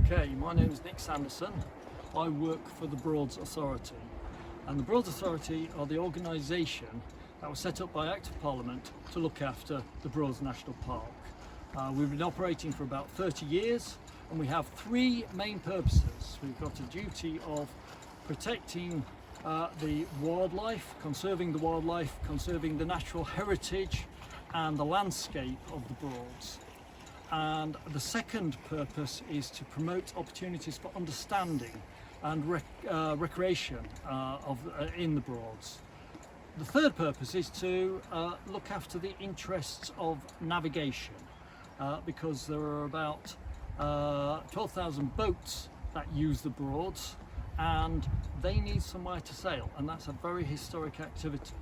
Okay, my name is Nick Sanderson. I work for the Broads Authority, and the Broads Authority are the organisation that was set up by Act of Parliament to look after the Broads National Park. We've been operating for about 30 years and we have three main purposes. We've got a duty of protecting the wildlife, conserving the natural heritage and the landscape of the Broads. And the second purpose is to promote opportunities for understanding and recreation in the Broads. The third purpose is to look after the interests of navigation, because there are about 12,000 boats that use the Broads and they need somewhere to sail, and that's a very historic activity.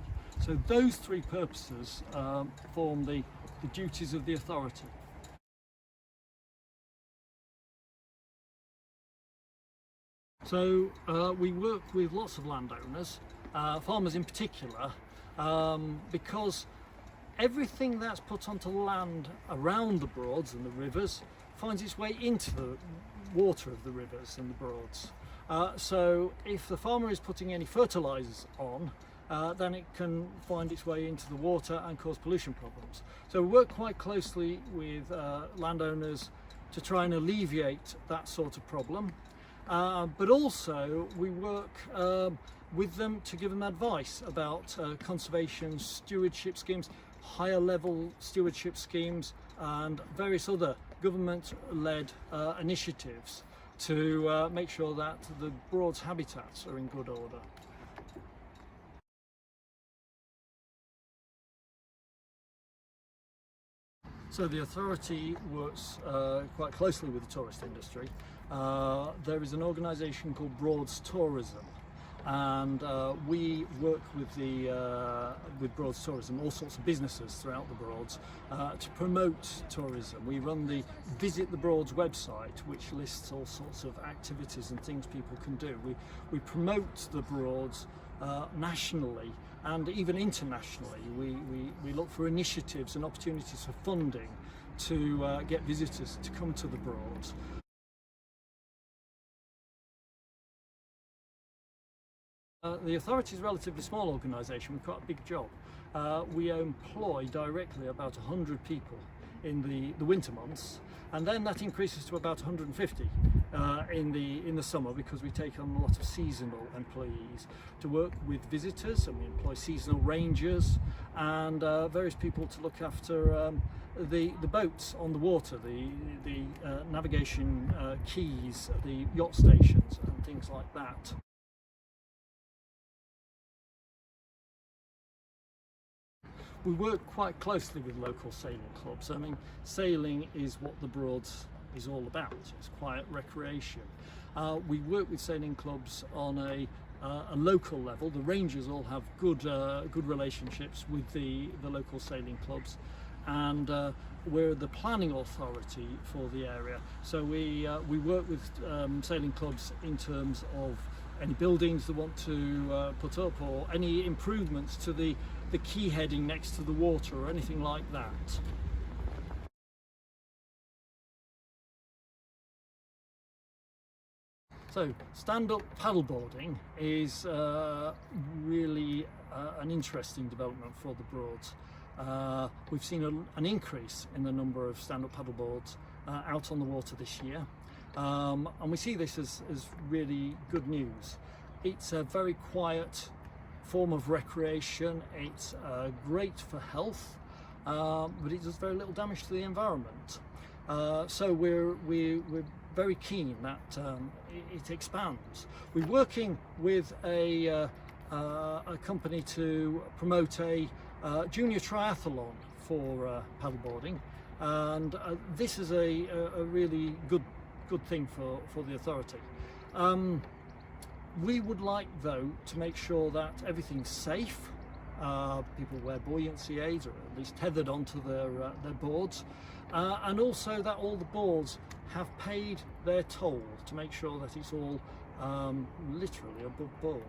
So those three purposes form the duties of the authority. So we work with lots of landowners, farmers in particular, because everything that's put onto land around the Broads and the rivers finds its way into the water of the rivers and the Broads. So if the farmer is putting any fertilisers on, then it can find its way into the water and cause pollution problems. So we work quite closely with landowners to try and alleviate that sort of problem. But also we work with them to give them advice about conservation stewardship schemes, higher level stewardship schemes and various other government-led initiatives to make sure that the Broads habitats are in good order. So the authority works quite closely with the tourist industry. There is an organisation called Broads Tourism, and we work with Broads Tourism, all sorts of businesses throughout the Broads, to promote tourism. We run the Visit the Broads website, which lists all sorts of activities and things people can do. We promote the Broads nationally and even internationally. We look for initiatives and opportunities for funding to get visitors to come to the Broads. The authority is a relatively small organisation with quite a big job. We employ directly about 100 people in the winter months, and then that increases to about 150 in the summer, because we take on a lot of seasonal employees to work with visitors, and we employ seasonal rangers and various people to look after the boats on the water, the navigation quays, the yacht stations and things like that. We work quite closely with local sailing clubs. I mean, sailing is what the Broads is all about. It's quiet recreation. We work with sailing clubs on a local level. The rangers all have good relationships with the local sailing clubs, and we're the planning authority for the area. So we work with sailing clubs in terms of any buildings they want to put up, or any improvements to the quay heading next to the water or anything like that. So stand-up paddleboarding is really an interesting development for the Broads. We've seen an increase in the number of stand-up paddleboards out on the water this year, and we see this as really good news. It's a very quiet form of recreation. It's great for health, but it does very little damage to the environment. So we're very keen that it expands. We're working with a company to promote a junior triathlon for paddleboarding, and this is a really good thing for the authority. We would like, though, to make sure that everything's safe. People wear buoyancy aids, or at least tethered onto their boards, and also that all the boards have paid their toll, to make sure that it's all literally above board.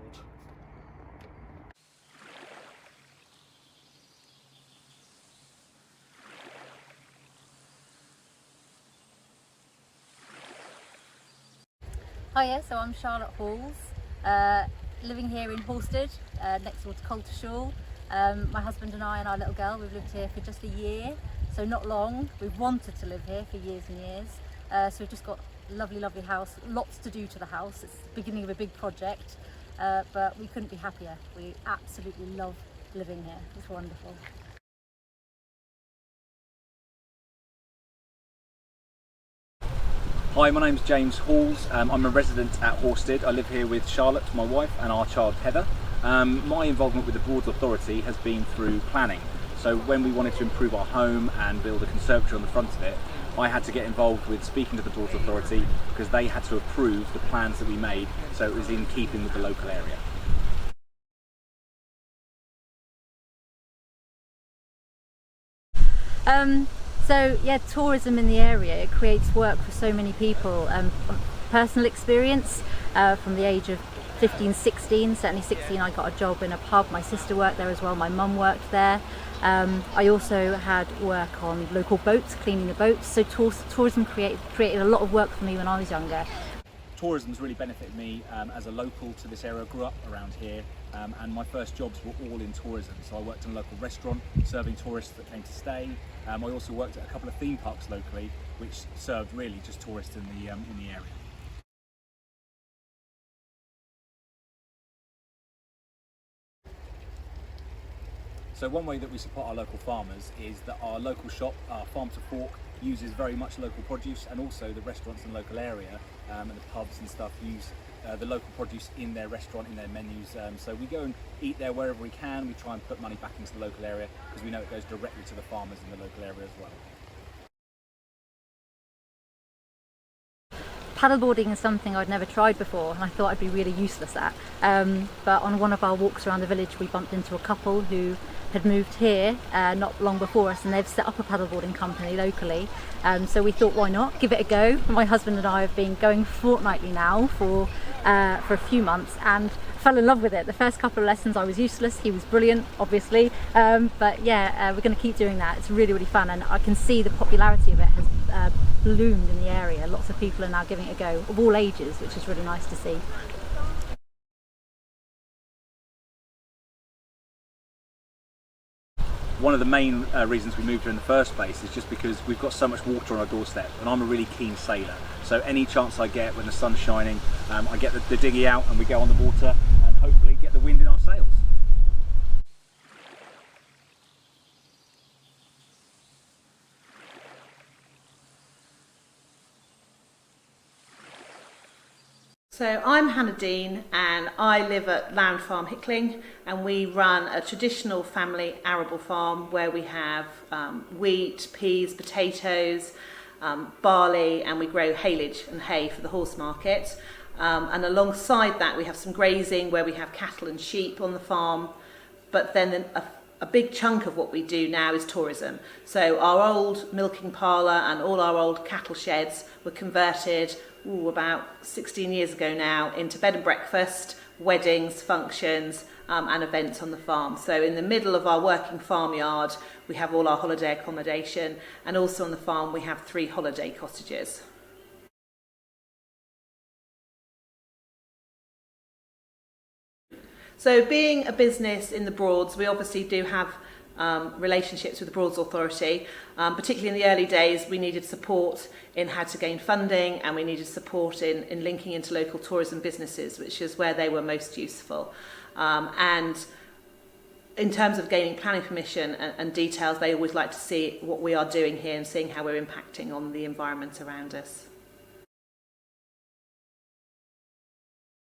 Hiya, so I'm Charlotte Halls, living here in Halstead, next door to Coltershall. My husband and I and our little girl, we've lived here for just a year, so not long. We've wanted to live here for years and years, so we've just got a lovely, lovely house, lots to do to the house. It's the beginning of a big project, but we couldn't be happier. We absolutely love living here, it's wonderful. Hi, my name's James Halls. I'm a resident at Halstead. I live here with Charlotte, my wife, and our child Heather. My involvement with the Broads Authority has been through planning. So when we wanted to improve our home and build a conservatory on the front of it, I had to get involved with speaking to the Broads Authority because they had to approve the plans that we made, so it was in keeping with the local area. So yeah, tourism in the area, it creates work for so many people. Personal experience, from the age of 15, 16, certainly 16, I got a job in a pub. My sister worked there as well, my mum worked there. I also had work on local boats, cleaning the boats, so tourism created a lot of work for me when I was younger. Tourism's really benefited me as a local to this area. I grew up around here, and my first jobs were all in tourism. So I worked in a local restaurant serving tourists that came to stay. I also worked at a couple of theme parks locally, which served really just tourists in the area. So one way that we support our local farmers is that our local shop, our Farm to Fork, uses very much local produce, and also the restaurants in the local area and the pubs and stuff use the local produce in their restaurant, in their menus. So we go and eat there wherever we can. We try and put money back into the local area because we know it goes directly to the farmers in the local area as well. Paddleboarding is something I'd never tried before and I thought I'd be really useless at. But on one of our walks around the village we bumped into a couple who had moved here not long before us, and they've set up a paddleboarding company locally. So we thought, why not? Give it a go. My husband and I have been going fortnightly now for a few months and fell in love with it. The first couple of lessons I was useless, he was brilliant obviously, but yeah, we're going to keep doing that. It's really, really fun, and I can see the popularity of it has bloomed in the area. Lots of people are now giving it a go, of all ages, which is really nice to see. One of the main reasons we moved here in the first place is just because we've got so much water on our doorstep, and I'm a really keen sailor. So any chance I get when the sun's shining, I get the dinghy out and we go on the water and hopefully get the wind in our sails. So I'm Hannah Dean and I live at Lound Farm Hickling, and we run a traditional family arable farm where we have wheat, peas, potatoes, barley, and we grow haylage and hay for the horse market. And alongside that we have some grazing where we have cattle and sheep on the farm, but then a big chunk of what we do now is tourism. So our old milking parlour and all our old cattle sheds were converted about 16 years ago now into bed and breakfast, weddings, functions and events on the farm. So in the middle of our working farmyard we have all our holiday accommodation, and also on the farm we have 3 holiday cottages. So being a business in the Broads, we obviously do have relationships with the Broads Authority. Particularly in the early days we needed support in how to gain funding, and we needed support in linking into local tourism businesses, which is where they were most useful. And in terms of gaining planning permission and details, they always like to see what we are doing here and seeing how we're impacting on the environment around us.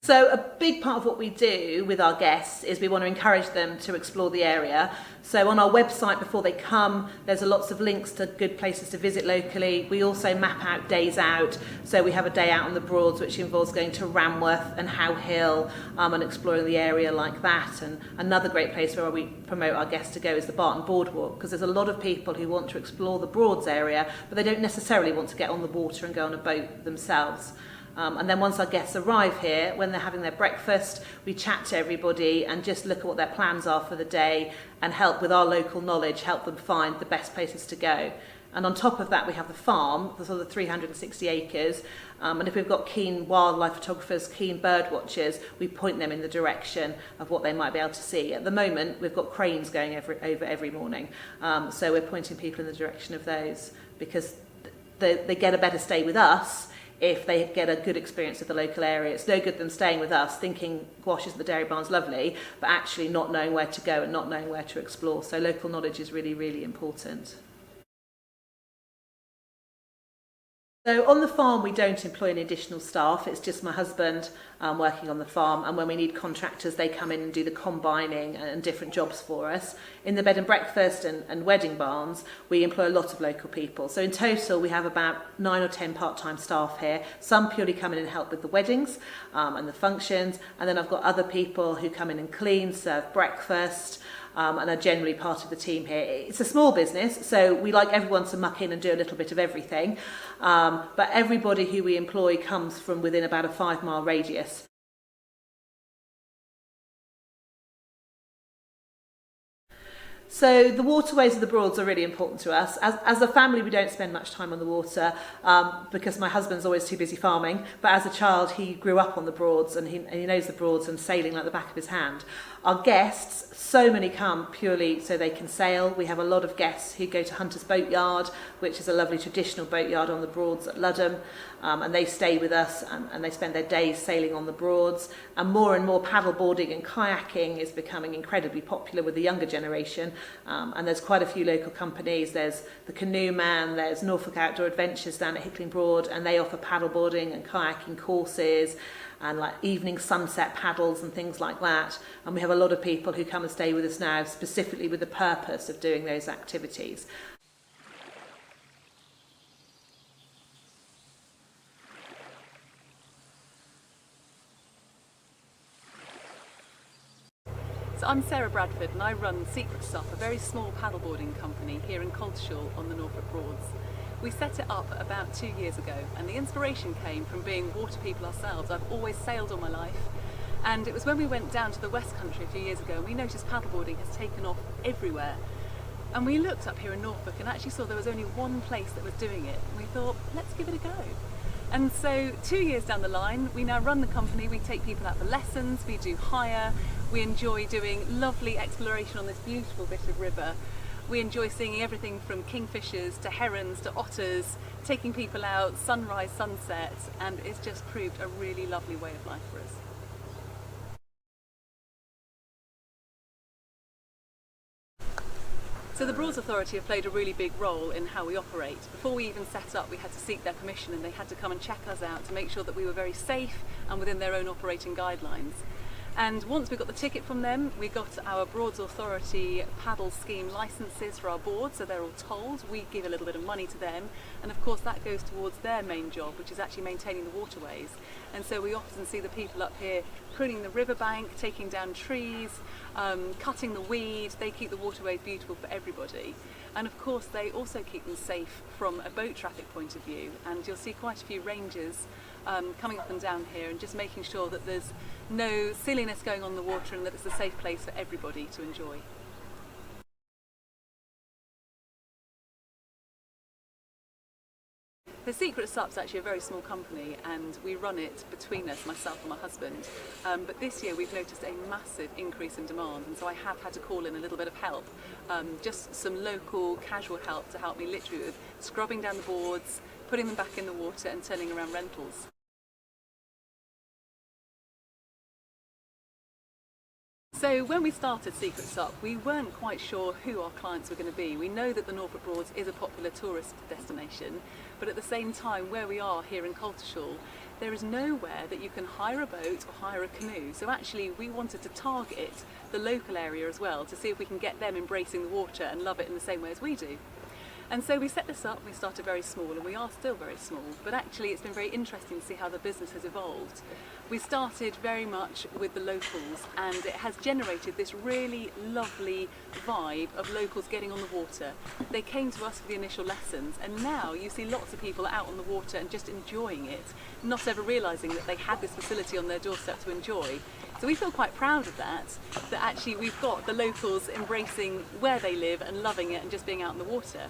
So a big part of what we do with our guests is we want to encourage them to explore the area. So on our website before they come, there's lots of links to good places to visit locally. We also map out days out. So we have a day out on the Broads which involves going to Ramworth and How Hill and exploring the area like that. And another great place where we promote our guests to go is the Barton Boardwalk, because there's a lot of people who want to explore the Broads area, but they don't necessarily want to get on the water and go on a boat themselves. And then once our guests arrive here, when they're having their breakfast, we chat to everybody and just look at what their plans are for the day and help with our local knowledge, help them find the best places to go. And on top of that, we have the farm, the sort of 360 acres. And if we've got keen wildlife photographers, keen bird watchers, we point them in the direction of what they might be able to see. At the moment, we've got cranes going over every morning. So we're pointing people in the direction of those, because they get a better stay with us if they get a good experience of the local area. It's no good them staying with us thinking, gosh, isn't the dairy barns lovely, but actually not knowing where to go and not knowing where to explore. So local knowledge is really, really important. So on the farm, we don't employ any additional staff. It's just my husband working on the farm, and when we need contractors, they come in and do the combining and different jobs for us. In the bed and breakfast and wedding barns, we employ a lot of local people. So in total, we have about 9 or 10 part-time staff here. Some purely come in and help with the weddings and the functions, and then I've got other people who come in and clean, serve breakfast, and are generally part of the team here. It's a small business, so we like everyone to muck in and do a little bit of everything. But everybody who we employ comes from within about a 5-mile radius. So the waterways of the Broads are really important to us. As a family, we don't spend much time on the water because my husband's always too busy farming. But as a child, he grew up on the Broads, and he knows the Broads and sailing like the back of his hand. Our guests, so many come purely so they can sail. We have a lot of guests who go to Hunter's Boatyard, which is a lovely traditional boatyard on the Broads at Ludham, and they stay with us and they spend their days sailing on the Broads. And more paddleboarding and kayaking is becoming incredibly popular with the younger generation. And there's quite a few local companies. There's the Canoe Man, there's Norfolk Outdoor Adventures down at Hickling Broad, and they offer paddleboarding and kayaking courses and like evening sunset paddles and things like that. And we have a lot of people who come and stay with us now specifically with the purpose of doing those activities. So I'm Sarah Bradford and I run Secret Sup, a very small paddleboarding company here in Coltishall on the Norfolk Broads. We set it up about 2 years ago, and the inspiration came from being water people ourselves. I've always sailed all my life, and it was when we went down to the West Country a few years ago and we noticed paddleboarding has taken off everywhere. And we looked up here in Norfolk and actually saw there was only one place that was doing it, and we thought, let's give it a go. And so 2 years down the line, we now run the company. We take people out for lessons, we do hire, we enjoy doing lovely exploration on this beautiful bit of river. We enjoy seeing everything from kingfishers to herons to otters, taking people out, sunrise, sunset, and it's just proved a really lovely way of life for us. So the Broads Authority have played a really big role in how we operate. Before we even set up, we had to seek their permission, and they had to come and check us out to make sure that we were very safe and within their own operating guidelines. And once we got the ticket from them, we got our Broads Authority paddle scheme licenses for our board, so they're all tolled. We give a little bit of money to them, and of course that goes towards their main job, which is actually maintaining the waterways. And so we often see the people up here pruning the riverbank, taking down trees, cutting the weed. They keep the waterways beautiful for everybody. And of course they also keep them safe from a boat traffic point of view, and you'll see quite a few rangers coming up and down here and just making sure that there's no silliness going on in the water and that it's a safe place for everybody to enjoy. The Secret Sup's actually a very small company, and we run it between us, myself and my husband. But this year we've noticed a massive increase in demand, and so I have had to call in a little bit of help. Just some local casual help to help me literally with scrubbing down the boards, putting them back in the water and turning around rentals. So when we started Secret Sup, we weren't quite sure who our clients were going to be. We know that the Norfolk Broads is a popular tourist destination, but at the same time, where we are here in Coltishall, there is nowhere that you can hire a boat or hire a canoe. So actually we wanted to target the local area as well to see if we can get them embracing the water and love it in the same way as we do. And so we set this up, we started very small, and we are still very small, but actually it's been very interesting to see how the business has evolved. We started very much with the locals, and it has generated this really lovely vibe of locals getting on the water. They came to us for the initial lessons, and now you see lots of people out on the water and just enjoying it, not ever realising that they had this facility on their doorstep to enjoy. So we feel quite proud of that actually we've got the locals embracing where they live and loving it and just being out in the water.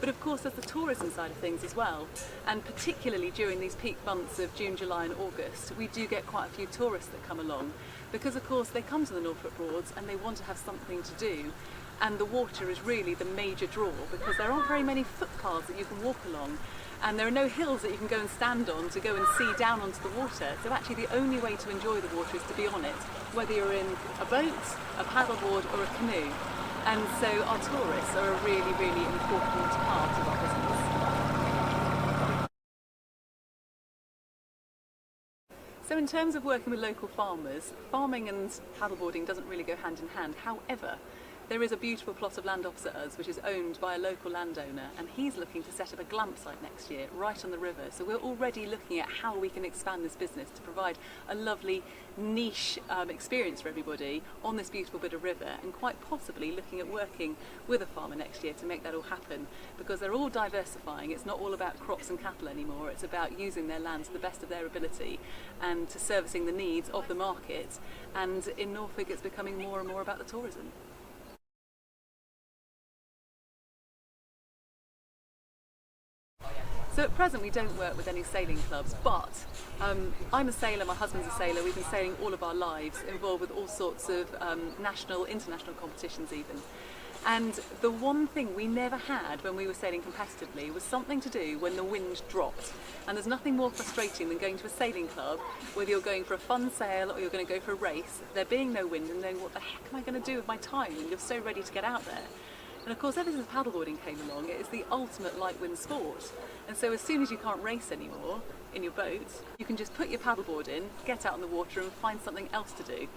But of course there's the tourism side of things as well, and particularly during these peak months of June, July and August, we do get quite a few tourists that come along, because of course they come to the Norfolk Broads and they want to have something to do, and the water is really the major draw, because there aren't very many footpaths that you can walk along, and there are no hills that you can go and stand on to go and see down onto the water. So actually the only way to enjoy the water is to be on it, whether you're in a boat, a paddleboard or a canoe. And so our tourists are a really, really important part of our business. So in terms of working with local farmers, farming and paddleboarding doesn't really go hand in hand. However, there is a beautiful plot of land opposite us which is owned by a local landowner, and he's looking to set up a glamp site next year right on the river. So we're already looking at how we can expand this business to provide a lovely niche experience for everybody on this beautiful bit of river, and quite possibly looking at working with a farmer next year to make that all happen, because they're all diversifying. It's not all about crops and cattle anymore, it's about using their land to the best of their ability and to servicing the needs of the market. And in Norfolk it's becoming more and more about the tourism. So at present we don't work with any sailing clubs, but I'm a sailor, my husband's a sailor, we've been sailing all of our lives, involved with all sorts of national, international competitions even. And the one thing we never had when we were sailing competitively was something to do when the wind dropped. And there's nothing more frustrating than going to a sailing club, whether you're going for a fun sail or you're going to go for a race, there being no wind and knowing what the heck am I going to do with my time, and you're so ready to get out there. And of course, ever since paddleboarding came along, it is the ultimate light wind sport. And so as soon as you can't race anymore in your boat, you can just put your paddleboard in, get out on the water and find something else to do.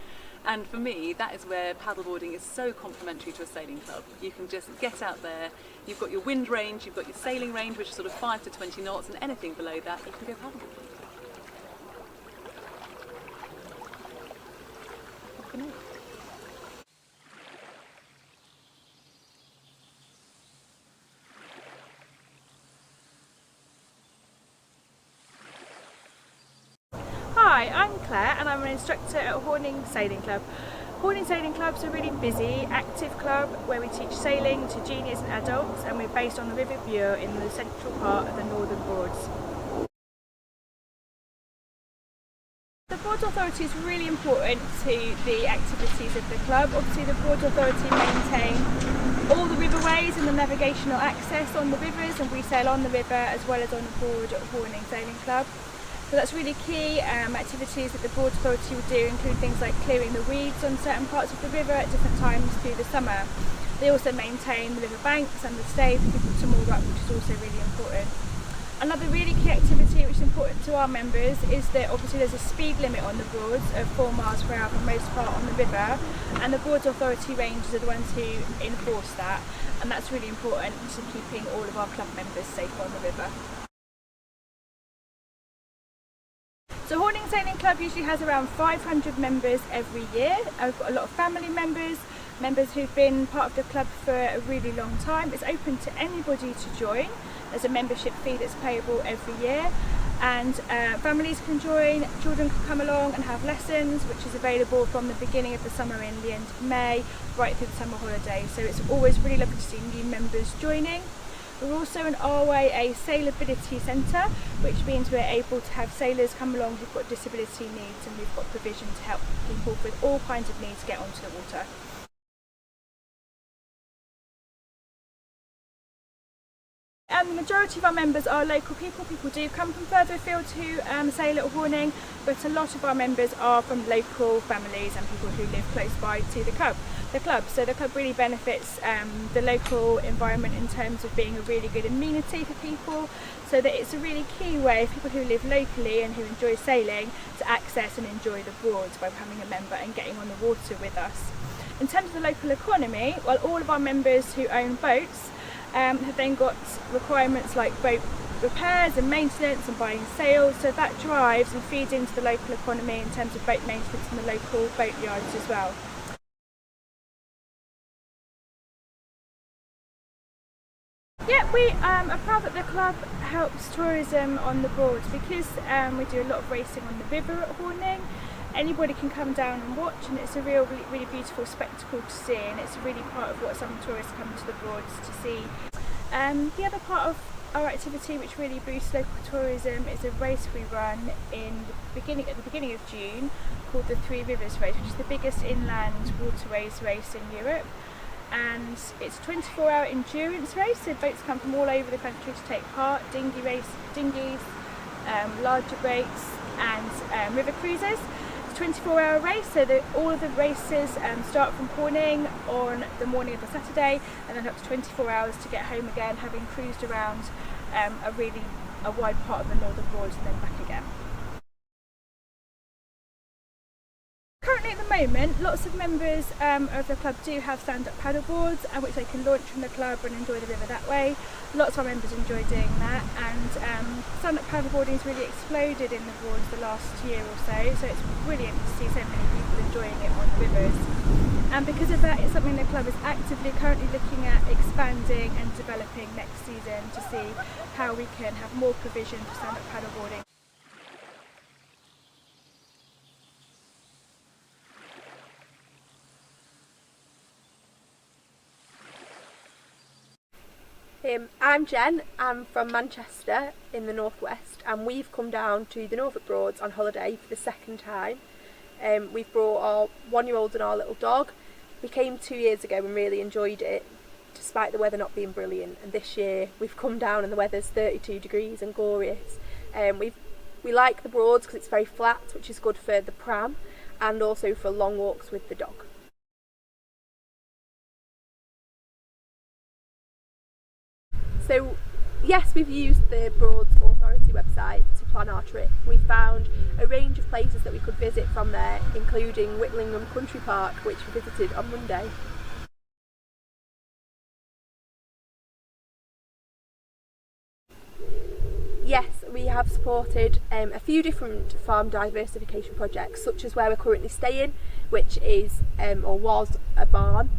And for me, that is where paddleboarding is so complementary to a sailing club. You can just get out there, you've got your wind range, you've got your sailing range, which is sort of 5 to 20 knots, and anything below that, you can go paddleboarding. Hi, I'm Claire and I'm an instructor at Horning Sailing Club. Horning Sailing Club is a really busy, active club where we teach sailing to juniors and adults, and we're based on the River Bure in the central part of the Northern Broads. The Broads Authority is really important to the activities of the club. Obviously the Broads Authority maintain all the riverways and the navigational access on the rivers, and we sail on the river as well as on board at Horning Sailing Club. So that's really key. Activities that the Broads Authority will do include things like clearing the weeds on certain parts of the river at different times through the summer. They also maintain the river banks and the stay for people to moor up, which is also really important. Another really key activity which is important to our members is that obviously there's a speed limit on the Broads of 4 miles per hour for most part on the river, and the Broads Authority rangers are the ones who enforce that, and that's really important to keeping all of our club members safe on the river. So Horning Sailing Club usually has around 500 members every year. I've got a lot of family members, members who've been part of the club for a really long time. It's open to anybody to join. There's a membership fee that's payable every year, and families can join, children can come along and have lessons, which is available from the beginning of the summer in the end of May right through the summer holidays. So it's always really lovely to see new members joining. We're also an RYA Sailability Centre, which means we're able to have sailors come along who've got disability needs, and we've got provision to help people with all kinds of needs get onto the water. And the majority of our members are local people. People do come from further afield to sail at Horning, but a lot of our members are from local families and people who live close by to the club. So the club really benefits the local environment in terms of being a really good amenity for people, so that it's a really key way for people who live locally and who enjoy sailing to access and enjoy the Broads by becoming a member and getting on the water with us. In terms of the local economy, well, all of our members who own boats have then got requirements like boat repairs and maintenance and buying sails, so that drives and feeds into the local economy in terms of boat maintenance in the local boat yards as well. Yeah, we are proud that the club helps tourism on the Broads because we do a lot of racing on the river at Horning. Anybody can come down and watch, and it's a really beautiful spectacle to see, and it's really part of what some tourists come to the Broads to see. The other part of our activity which really boosts local tourism is a race we run at the beginning of June called the Three Rivers Race, which is the biggest inland waterways race in Europe. And it's a 24-hour endurance race, so boats come from all over the country to take part, dinghies, larger boats and river cruisers. It's a 24-hour race, so that all of the races start from Corning on the morning of the Saturday and then up to 24 hours to get home again, having cruised around a wide part of the Northern Broads and then back again. Currently at the moment, lots of members of the club do have stand-up paddle boards which they can launch from the club and enjoy the river that way. Lots of our members enjoy doing that, and stand-up paddle boarding has really exploded in the Broads the last year or so it's brilliant to see so many people enjoying it on the rivers. And because of that, it's something the club is actively currently looking at expanding and developing next season to see how we can have more provision for stand-up paddle boarding. I'm Jen, I'm from Manchester in the northwest, and we've come down to the Norfolk Broads on holiday for the second time. We've brought our 1-year-old and our little dog. We came 2 years ago and really enjoyed it despite the weather not being brilliant, and this year we've come down and the weather's 32 degrees and glorious. We like the Broads because it's very flat, which is good for the pram and also for long walks with the dog. So yes, we've used the Broads Authority website to plan our trip. We found a range of places that we could visit from there, including Whitlingham Country Park, which we visited on Monday. Yes, we have supported a few different farm diversification projects, such as where we're currently staying, which is or was a barn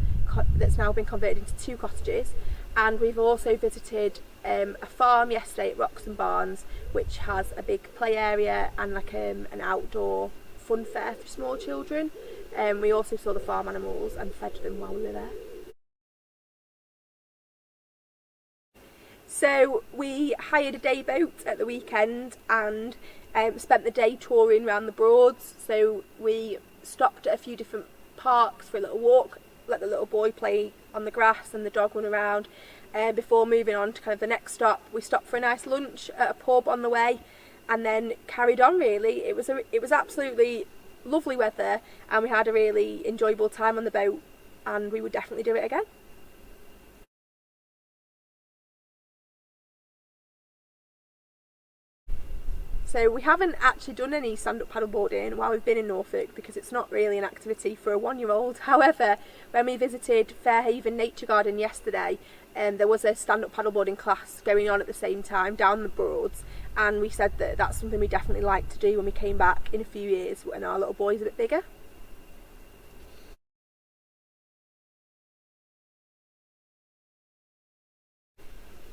that's now been converted into 2 cottages. And we've also visited a farm yesterday at Roxton Barns, which has a big play area and like an outdoor fun fair for small children. We also saw the farm animals and fed them while we were there. So we hired a day boat at the weekend and spent the day touring around the Broads. So we stopped at a few different parks for a little walk, let the little boy play on the grass and the dog run around, before moving on to kind of the next stop. We stopped for a nice lunch at a pub on the way and then carried on really. It was absolutely lovely weather and we had a really enjoyable time on the boat, and we would definitely do it again. So we haven't actually done any stand-up paddleboarding while we've been in Norfolk because it's not really an activity for a 1-year-old. However, when we visited Fairhaven Nature Garden yesterday, there was a stand-up paddleboarding class going on at the same time down the Broads, and we said that that's something we definitely like to do when we came back in a few years when our little boy's a bit bigger.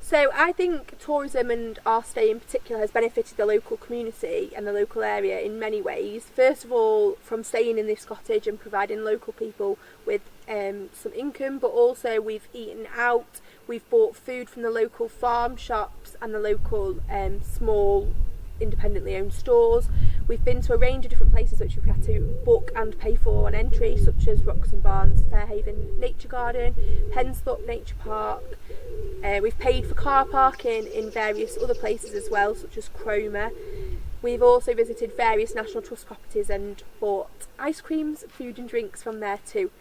So I think tourism and our stay in particular has benefited the local community and the local area in many ways. First of all, from staying in this cottage and providing local people with some income, but also we've eaten out, we've bought food from the local farm shops and the local small independently owned stores. We've been to a range of different places which we've had to book and pay for on entry, such as Roxton Barns, Fairhaven Nature Garden, Pensthorpe Nature Park. We've paid for car parking in various other places as well, such as Cromer. We've also visited various National Trust properties and bought ice creams, food and drinks from there too.